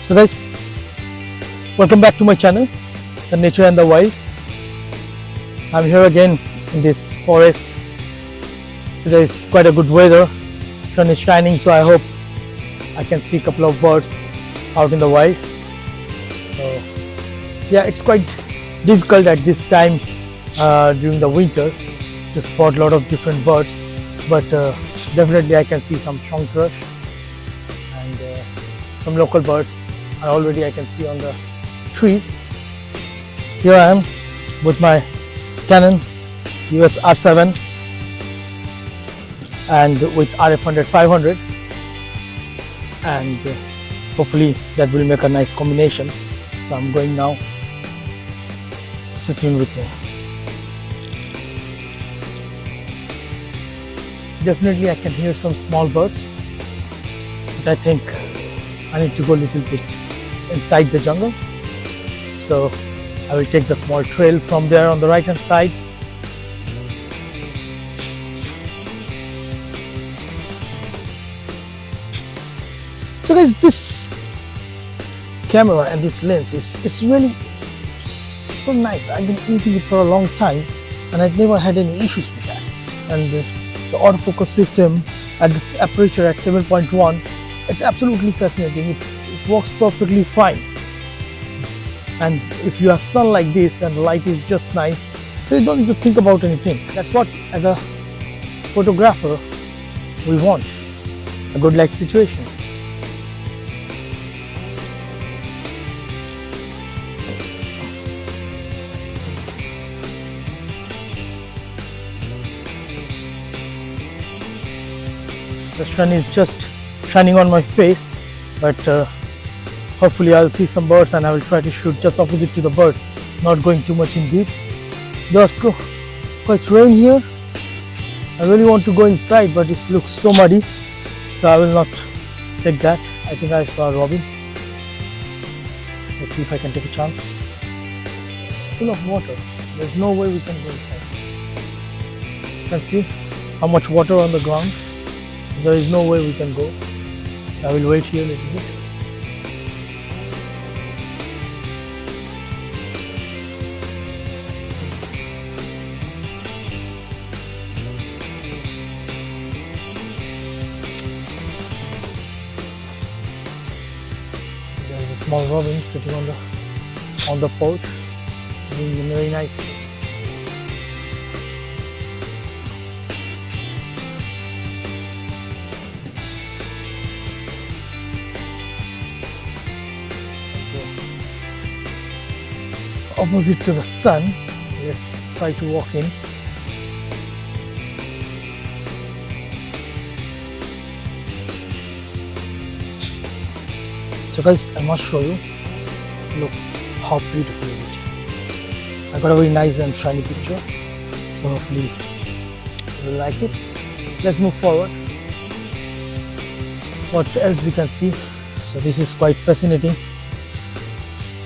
So guys, welcome back to my channel, The Nature and the Wild. I'm here again in this forest. Today is quite a good weather. Sun is shining, so I hope I can see a couple of birds out in the wild. So yeah, it's quite difficult at this time during the winter to spot a lot of different birds, but definitely I can see some song thrush and some local birds. Already I can see on the trees. Here I am with my Canon Eos R7 and with RF 500, and hopefully that will make a nice combination. So I'm going now. Stay tuned with me. Definitely I can hear some small birds, but I think I need to go a little bit inside the jungle. So I will take the small trail from there on the right hand side. So guys, this camera and this lens is really so nice. I've been using it for a long time and I've never had any issues with that. And the autofocus system at this aperture at 7.1, it's absolutely fascinating. It works perfectly fine. And if you have sun like this and the light is just nice, so you don't need to think about anything. That's what, as a photographer, we want. A good light situation. The sun is just shining on my face, but hopefully I'll see some birds and I will try to shoot just opposite to the bird, not going too much in deep. There's quite rain here. I really want to go inside, but it looks so muddy, so I will not take that. I think I saw a robin. Let's see if I can take a chance. Full of water. There's no way we can go inside. You can see how much water on the ground. There is no way we can go. I will wait here a little bit. There is a small robin sitting on the porch, doing very nicely. Opposite to the sun. Let's try to walk in. So guys, I must show you. Look how beautiful it is. I got a very nice and shiny picture. So hopefully you will like it. Let's move forward. What else we can see? So this is quite fascinating.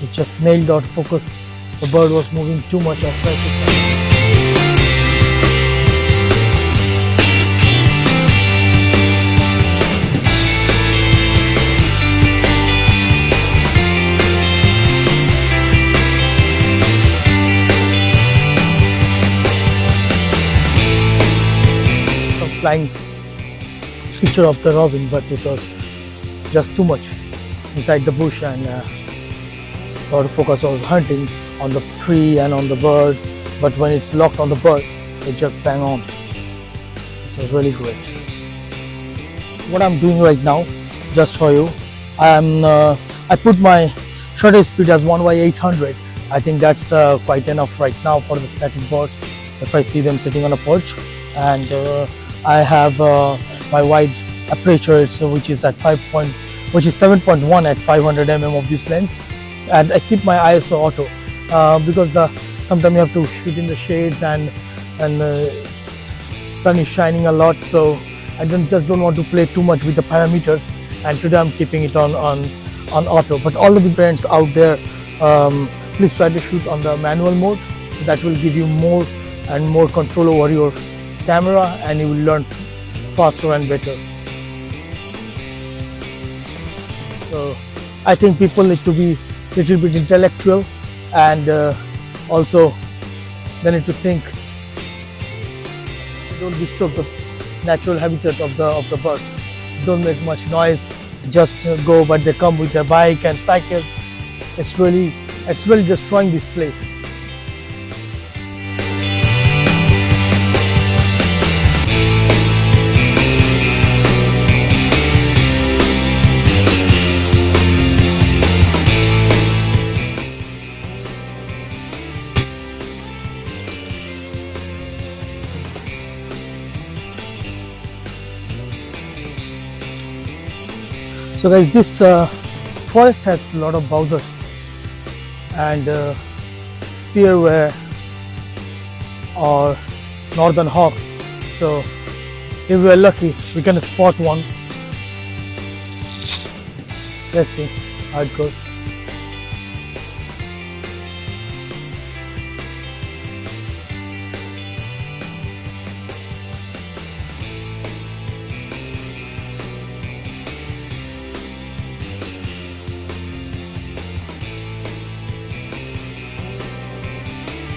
It just nailed out focus. The bird was moving too much outside the sun. Some flying picture of the robin, but it was just too much inside the bush, and autofocus was hunting on the tree and on the bird, but when it locked on the bird, it just bang on. It was really great. What I'm doing right now, just for you, I put my shutter speed as 1/800. I think that's quite enough right now for the static birds if I see them sitting on a perch. And I have my wide aperture, which is 7.1 at 500 mm of this lens, and I keep my ISO auto. Because sometimes you have to shoot in the shades and sun is shining a lot, so I just don't want to play too much with the parameters, and today I'm keeping it on auto. But all of the friends out there, please try to shoot on the manual mode. That will give you more and more control over your camera, and you will learn faster and better. So I think people need to be a little bit intellectual, and also they need to think. Don't disturb the natural habitat of the birds. Don't make much noise. Just go, but they come with their bike and cycles. It's really destroying this place. So guys, this forest has a lot of buzzards and spearware or northern hawks. So if we are lucky, we can spot one. Let's see how it goes.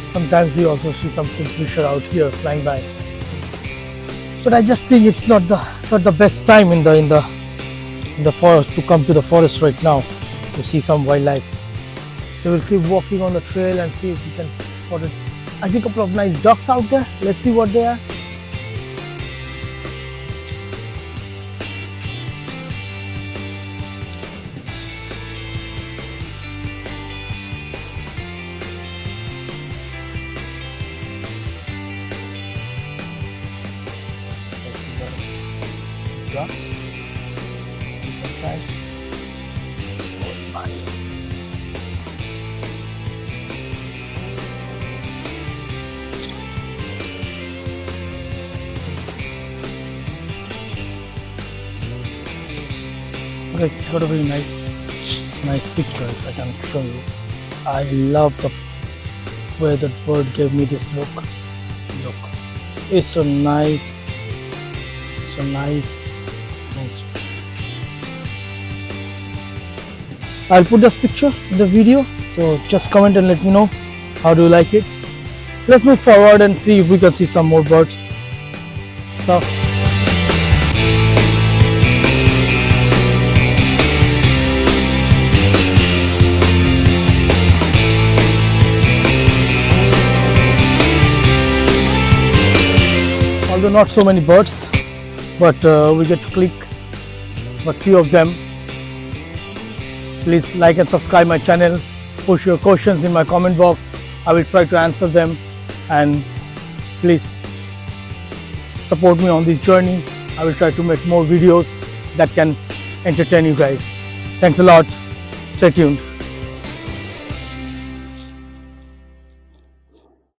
Sometimes you also see some kingfisher out here flying by, but I just think it's not the best time in the forest to come to the forest right now to see some wildlife. So we'll keep walking on the trail and see if we can spot it. I see a couple of nice ducks out there. Let's see what they are. Ducks. Oh, nice. So guys, got a very nice picture if I can show you. I love the way that bird gave me this look. Look, it's so nice. So nice. I'll put this picture in the video, so just comment and let me know how do you like it. Let's move forward and see if we can see some more birds stuff. Although not so many birds, but we get to click but few of them. Please like and subscribe my channel. Push your questions in my comment box. I will try to answer them, and please support me on this journey. I will try to make more videos that can entertain you guys. Thanks a lot. Stay tuned.